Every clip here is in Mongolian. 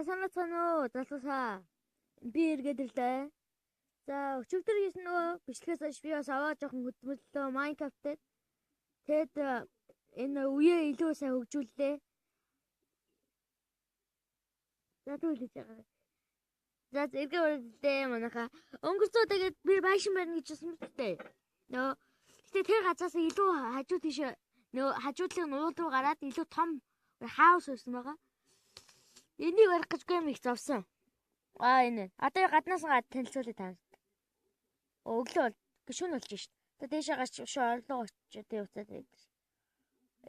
санацгаана уу залуусаа. Би эргээд л дээ. За өчигдөр хийсэн нөгөө бичлэгээс хойш би бас аваа жоохон хөдөлмөрлөө Minecraft-тэй. Тэгэд энэ үеэ илүү сайн хөгжүүллээ. За тэгвэл хийж байгаа. За эргээ үргэлжлээ манайха. Өнгөрцөө тэгээд би байшин барина гэж хэлсэн мэт дээ. Нөгөө гэтээ тэр газраас илүү хажуу тийш нөгөө хажуудлын уул руу гараад илүү том хаус байсан байгаа. Энийг барих гэж гэм их зовсон. Энэ. Одоо гаднаас танилцуулъя танд. Өглөө гişүн болж шít. Тэгээ дэшээ гарч шүү орлоо очиж тэг уцаад байдаг.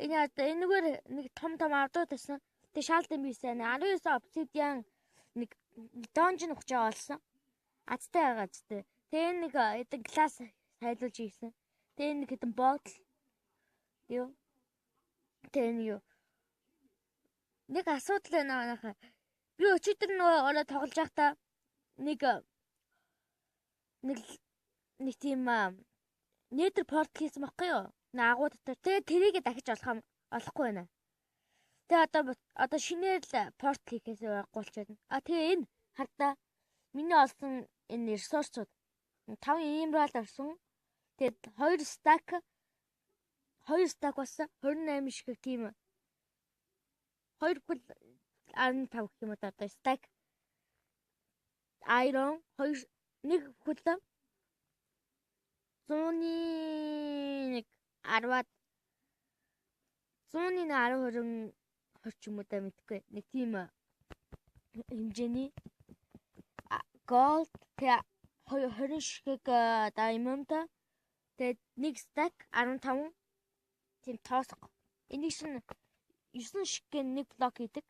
Энэ одоо энэгээр нэг том ардуу тасан. Тэг шаалдан бийсэн 19 obsidian нэг донжин ухаж байгаа болсон. Азтай байгаа зү. Тэгээ нэг эдэн класс хайлуулж ийсэн. Тэгээ нэг хэдэн бодол. Юу? Тэгээ юу? Нэг асуудал байна манайхаа. Би өчигдөр нөгөө ороо тоглож байхдаа нэг тийм нэтер порт хийсэн байхгүй юу? Агуу дотор. Тэгээ тэрийг дахиж олохгүй байна. Тэгээ одоо шинээр л порт хийхээс байгуулж байна. Тэгээ энэ хардаа миний олсон энэ ресурсууд 5 emerald орсон. Тэгээд 2 stack болсон 28 шиг тийм 2 гүйл 15 гэх юм уу одоо stack iron 2 нэг гүйл 110-д 110 20 ч юм уу да мэдгүй. Нэг тийм хэмжээний gold тэгээ 20 шиг diamond тэгээд нэг stack 15 тийм тоосго. Энийг шин 9 шиг нэг блок хийдэг.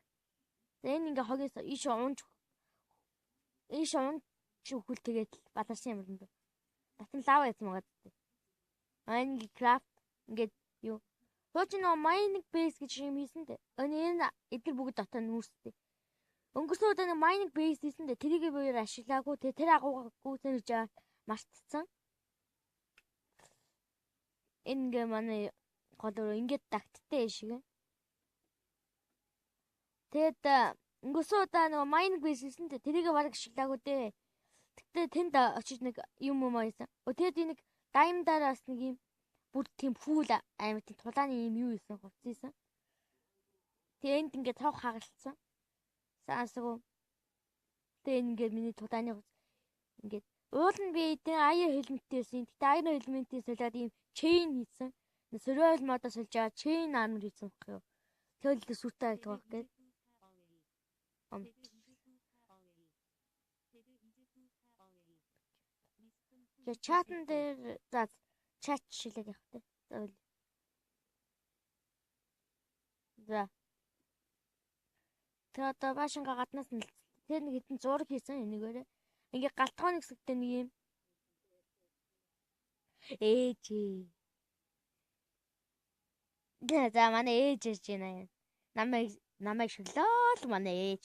За энэ ингээ хогоос иш унж хөл тэгээд баларсан юм байна. Татан лава яцсан байгаа. Энэ craft ингээд юу. Хөөч нөө mining base гэж юм хийсэн дээ. Энэ эдгэр бүгд дотоо нүүрстэй. Өнгөрсөн удаа нэг mining base хийсэн дээ. Тэрийг биеэр ашиглаагүй. Тэр агуугаагүй гэж мартцсан. Ингээ манай голоор ингээд тагттай шиг. Тэгэд өнгөрсөн удаа нэг mining base хийсэн дээ. Тэрийг бараг ашиглаагүй дээ. Тэгтээ тэнд очиж нэг юм байсан. Тэгэд нэг даймдараас нэг юм бүр тийм фул амар тийм тулааны юм юу исэн хувцсан. Тэгээ энд ингээд цав хагалцсан. Саасгүй. Тэгээ ингээд миний тулааны хувц ингээд уул нь би эдэн аяа хэлмэттэйсэн. Тэгтээ аяа хэлмэттэй солиод ийм chain хийсэн. Survival модоос олж байгаа chain armor хийсэн баг юу. Тэгэл сүртэй байдаг баг гээд. Чатан дээр за чат шилээд явах те. За. Тэгээ одоо баашинга гаднаас нь тэр нэг хэдэн зураг хийсэн энийгээрээ. Ингээ галтгооны хэсэгтээ нэг юм ээж. За манай ээж ирж байна. Намайг шөглөө л манай ээж.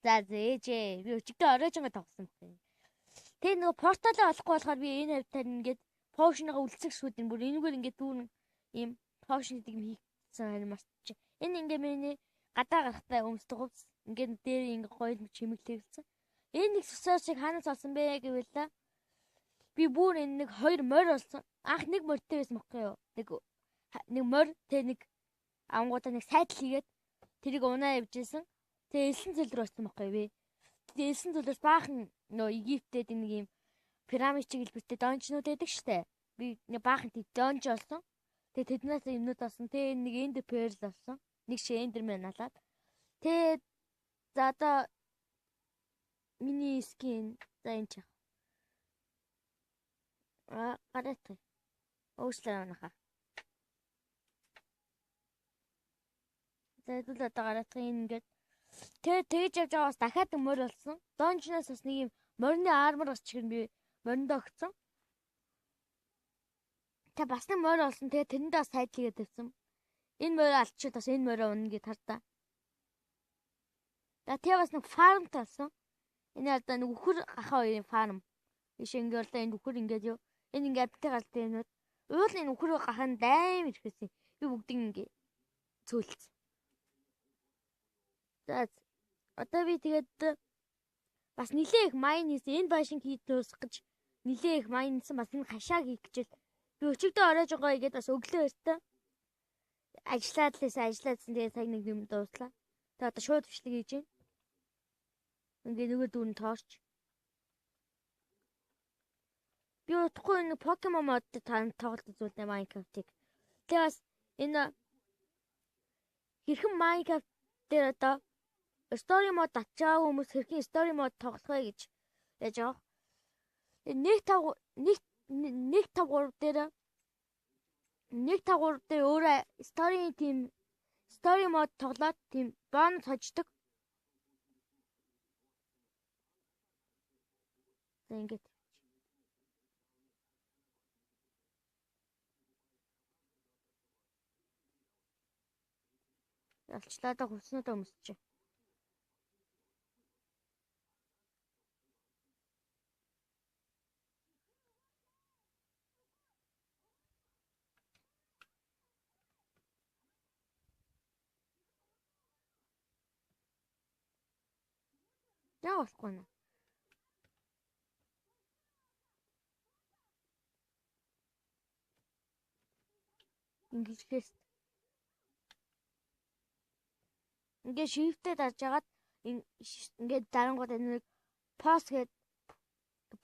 За ээжээ би өчигдөр оройжонго тоглосон байна. Тэгээ нөгөө порталаа олохгүй болохоор би энэ хавтаар ингээд potion-ыг үлдсэх шүүдэн бүр энэгээр ингээд дүүрэн ийм potion-ыг хийсэн харин мартчих. Энэ ингээ миний гадаа гарахтай өмсдөг хувцс ингээд дээр ингээ гоё чимэглэсэн. Энэ нэг сосыг хаанаас олсон бэ гэвэл би бүр энэ нэг 2 морь олсон. Анх нэг морьтой байсан байхгүй юу? Нэг морь тэгээ нэг ангуудаа нэг сайдл хийгээд тэрийг унаа явжсэн. Тэгээ элсэн цөл рүү очсон байхгүй юу? Тэгээ элсэн цөлөөс баахан нөө Египтэд нэг юм пирамид чиг хэлбэртэй донжнууд байдаг штэ. Би нэг баахан тийм донж олсон. Тэгээ тэднээс юмнууд олсон. Тэгээ нэг энд перл олсон. Нэг ши эндермен алаад. Тэгээ за одоо миний скин за энэ ч гараад. Өөслөө наха. За хэдүүл одоо гараад ингээд тэгж явж байгаас дахиад морь болсон. Донжноос бас нэг юм морины армор бас чихэр би мориндоо өгсөн. Тэ бас нэг морь олсон. Тэгээ тэрэндээ бас сайд хийгээд тавьсан. Энэ морь алдчихад бас энэ морь унна гэж хардаа. За тэгээ бас нэг фарм талсан. Энэ одоо нэг үхэр ахаа хоёрын фарм. Биш ингээ болоо энэ үхэр ингээд юу. Энэ ингээ амттай галтай юм. Уул энэ үхэр гахын дайм ирэхсэн. Би бүгдийг ингээ цөөлцсөн. За Одоо би тэгээд бас нилээ их майн хийсэн. Энэ байшин хийд дуусгах гэж нилээ их майн хийсэн. Бас энэ хашааг хийх гэж би өчигдөө оройж байгаа игээд бас өглөө өстө ажиллаад лээсэн. Тэгээд цаг нэг юм дууслаа. Тэгээд одоо шууд бичлэг хийж байна. Ингээ нөгөө дүүн тоорч. Би утгагүй нэг Pokemon мод тоглолт үзүүлнэ Minecraft-ыг. Тэгээд бас энэ хэрхэн Minecraft дээр одоо story mode татчаа хүмүүс хэрхэн story mode тоглох вэ гэж яаж байгаа. 1.5.3 дээр 1.5.3 дээр өөрөө story mode тоглоод тийм бонус хождог. За ингэж ялчлаа да хувцснуудаа өмсчээ. Яа болохгүй нэ. Ингэжгээс ингээд shift-тэй дарж агаад ингээд дарангууд нэг pause гээд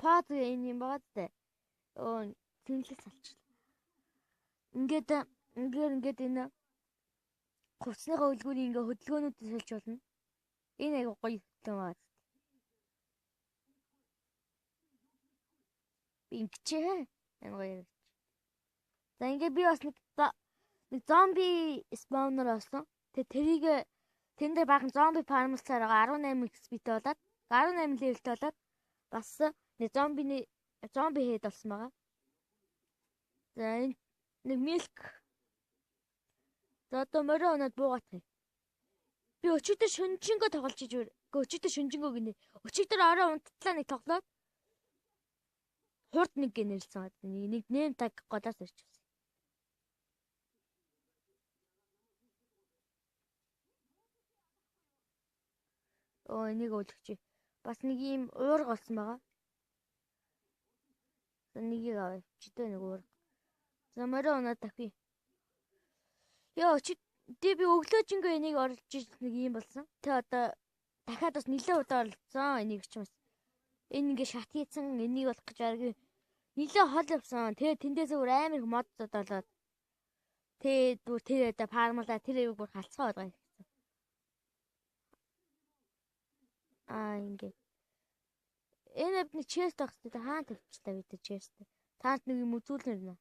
pause энэ юм байна тэ. Тэнцэл салчлаа. Ингээд энэ хувцсныхаа үлгүүрийг ингээд хөдөлгөөнүүдэд сольж болно. Энэ айгу гоё хөдөлгөөн байна. Би ингэчээ. Энэ гоё. За ингээд би бас нэг зомби спаунер олсон. Тэрийг тэн дээр баахан зомби фармлсаар 18 XP-тэй болоод 18 левелтэй болоод бас нэг зомби хэд болсон байгаа. За энэ нэг milk. За одоо морин унаад буугаах. Би өчигдөр шүнжэнгөө тоглож иж өчигдөр шүнжэнгөө гинэ. Өчигдөр орой унттлаа нэг тоглоод хурд нэг гэнэрлсэн. Нэг нэм таг годоос ирчихсэн. Энийг өлгөч. Бас нэг ийм уурга болсон байгаа. За нэгийг авъя. Чидээ нэг уурга. За морин унаад дахив. Яа би өглөөжингөө энийг орлож нэг юм болсон. Тэ одоо дахиад бас нэлээд удаа орлцсон энийг ч бас. Энэ ингээ шат хийсэн энийг болох гэж арга нэлээд хол явсан. Тэгээ тэндээс өөр амар их мод зодолоод. Тэгээ бүр тэр одоо фармуулаа тэр бүр халцгаа байгаа юм. Ингээ. Энэ апны чест авах хэрэгтэй. Хаана тавьчихлаа бид тэр чест. Таанд нэг юм үзүүлнэ нэ.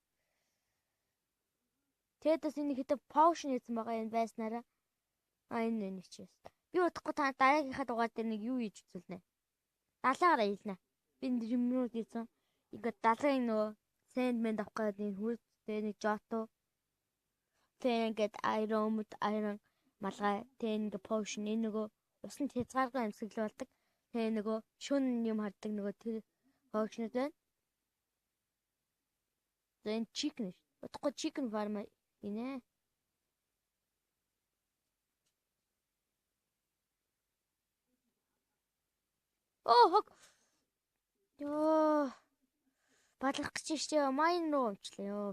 Тэдэс энэ хэдэ potion хийсэн байгаа энэ байснараа. Энэ чест. Би удахгүй та дараагийнхаа дугаар дээр нэг юу хийж үзүүлнэ. 70-аараа хэлнэ. Би юмнууд хийсэн. Ингээ 70-ын нөгөө sandman авах гэдэг энэ хүрдтэй нэг jotto. Тэгээ ингээд iron малгай. Тэгээ ингээ potion энэ нөгөө усан хязгааргүй амьсгал болдог. Тэгээ нөгөө шүн юм хардаг нөгөө тэр поушнууд байна. За энэ chicken. Утгагүй chicken farm гинэ. Хог. Ёо. Бадлах гэж штэ майн руу өмчлээ ёо.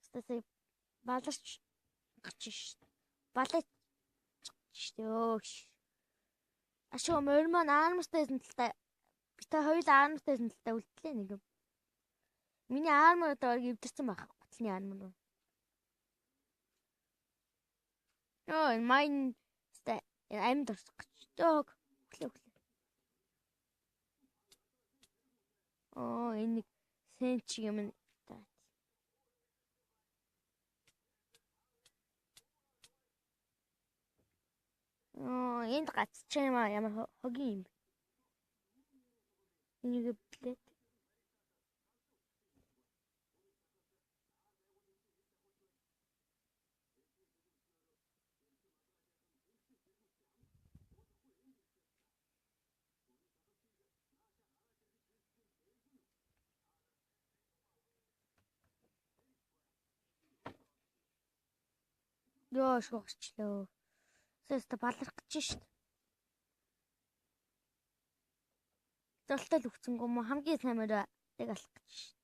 Стасай бадлах гэж штэ. Балет штэ ёо. Ашиг морь маань армстай байсан талтай. Би та хоёул армстай байсан талтай үлдлээ нэг юм. Миний армор одоо эвдэрсэн баг. Гутлын армор. Ёо майн стай амьд орсох гэж. Жог. Өглөө. Энэ нэг сенч юм. Энд гацчих юм аа ямар хогийн юм. Энийг блээд. Ёо шугчлаа. Сөстө баларх гэж шүү. Золтой л өгцөнгөө мө хамгийн сайн мөрөө яг алах гэж шүү.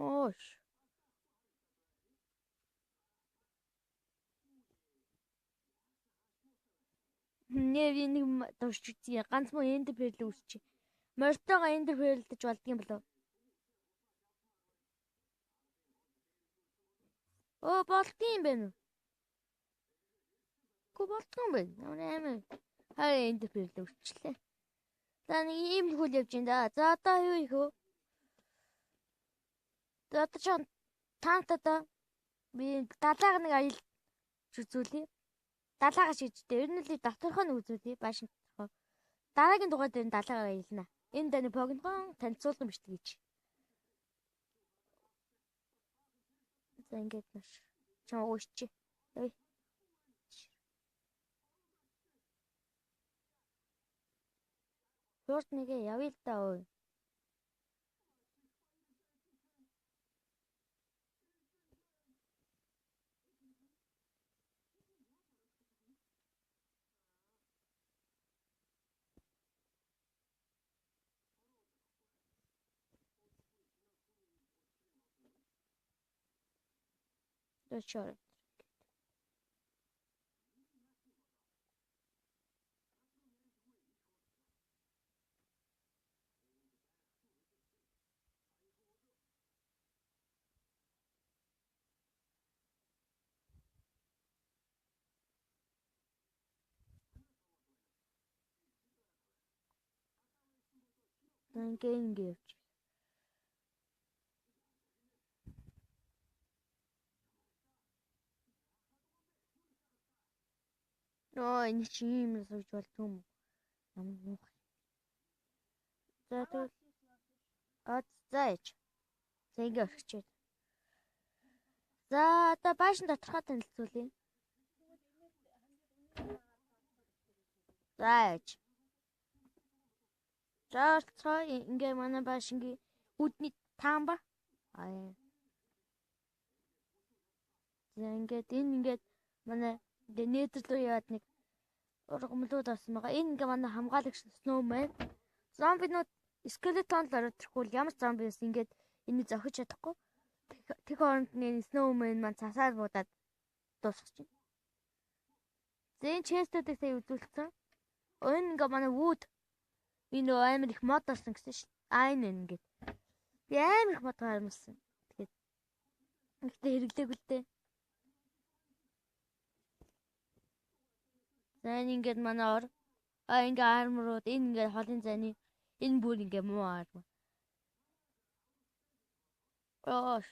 Оош. Нэг дурч үзье. Ганц муу энд перл үүсч. Мортогоо энд перлдэж болдгийм болов. Оо болдгийм бэ нү. Гү болдгийм бэ. Амар. Харин энд перл үүсчлээ. За нэг ийм хөл явж ин да. За одоо юу их вэ? За одоо ч таантаа би далайг нэг аялж үзүүлье. Далайгаа шийдтэй. Ер нь л доторхоо нь үзүүлье. Баашин доторхоо. Дараагийн дугаар дээр далайгаар аялна. Энэ даны богинохон танилцуулган бичдэг гэж. За ингээд маш чам уушчи. Ой. Шорт нэгэ явъя л да ой. Дэчээр. Ингээд явж. Оо энэ чи юм сууж болдгүй юм. Ямар муухай. За тэгвэл зааж. За ингээд орчихъя. За одоо баашин доторхоо танилцуулъя. Зааж. За орцгоо ингээ манай баашингийн үүдний таамба. Аа. За ингээд энэ ингээд манай ингээ нээдэр рүү яваад нэг ургамлууд авсан байгаа. Энэ ингээ манай хамгаалагч Snowman. Зомбинууд скелетон л ороод ирэхгүй ямар зомби бас ингээд энийг зохиж чадахгүй. Тэг хооронд нь Snowman маань цасаар буудаад дуусчих чинь. Зэн честүүдийг сая үзүүлсэн. Энэ ингээ манай Wood энэ амар их мод орсон гэсэн шин. Энэ ингээд. Би амар их мод гармсан. Тэгээд ихтэй хэрэглээгүй л дээ. За энэ ингээд манай ор. Ингээ арморууд энэ ингээ холын зайны энэ бүр ингээ муу армор. Оош.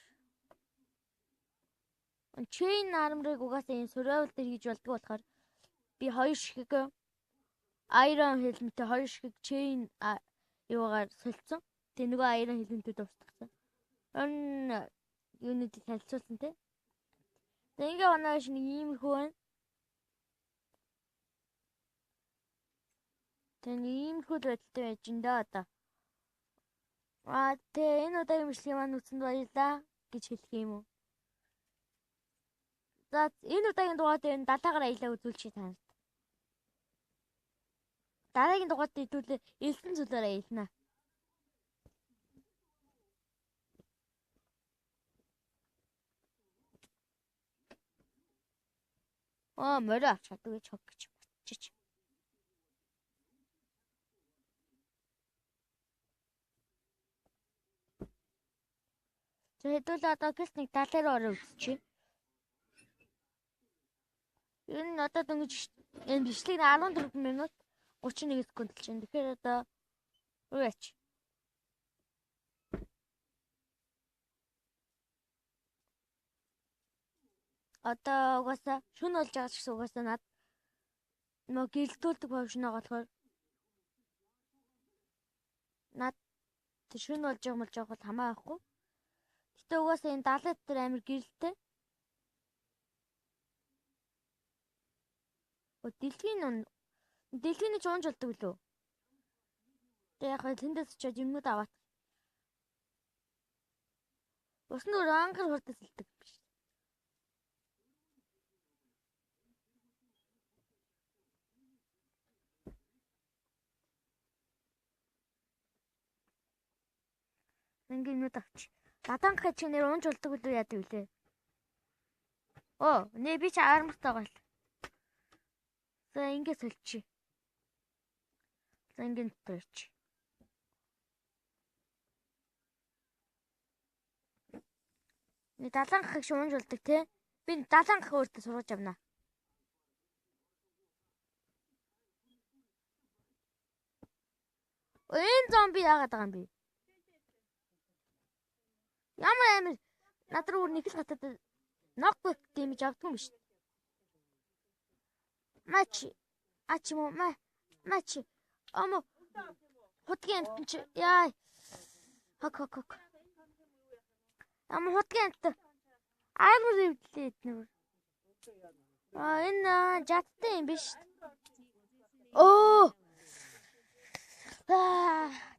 Chain armor-ыг угаасаа энэ survival дээр хийж болдгоо болохоор би хоёр шиг Iron helmet-тэй хоёр шиг chain юугаар солилцсон. Тэг нөгөө Iron helmet-тэй дуустгасан. Энэ юуныг танилцуулсан те. Тэг ингээ оноо шиг ийм их байна. Тэг ийм их байдалтай байж ин да одоо. Тэг энэ удаагийн бичлэгийг маань үзсэнд баярлалаа гэж хэлэх юм уу? За энэ удаагийн дугаар дээр далайгаар аялаа үзүүлчих танд. Дараагийн дугаард хэдүүлээ элсэн зүйлээр аялнаа. Морой авч чаддаг гэж хог гэж бодчих. За хэдүүлээ одоо гэс нэг 70 ороо үзчихье. Ер нь одоо дөнгөж энэ бичлэг 14 минут 31 секунд л чинь. Тэгэхээр одоо юу яач? Одоо угаасаа шүн болж байгаа ч гэсэн угаасаа над нөө гэлдүүлдэг функшноо болохоор над шүн болж байгаа мэл жоох хамаахгүй. Гэтэ угаасаа энэ 70 дээр амар гэрэлтэй. Дэлхийн ч унж болдог лөө. Тэг яг тэндээс ч юмнууд аваад. Ус нь өөр ангар хурдас илдэг биш. Ингийн нүд авч. Даданхаа чи нэр унж болдог үлээ яадаг үлээ. Оо, нэ би чи армагтай гол. За ингэ сольчих. За ингэ төрч. Нэ далангахыг шуунж болдог те. Би далангах өөртөө сургаж авна. Энэ зомби яагаад байгаа юм бэ? Ямар амир над руу нэг л хатад нокбэк дэмэж авдаг юм биш. Мач ачимо мач омо хотгийн чи яа хок ама хотгийн амар хэвлээ эднэр. Энэ жадтай юм биш. Оо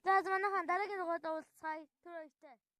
за манайхан дараагийн дугаард уулзъя. Тэр хоёртай.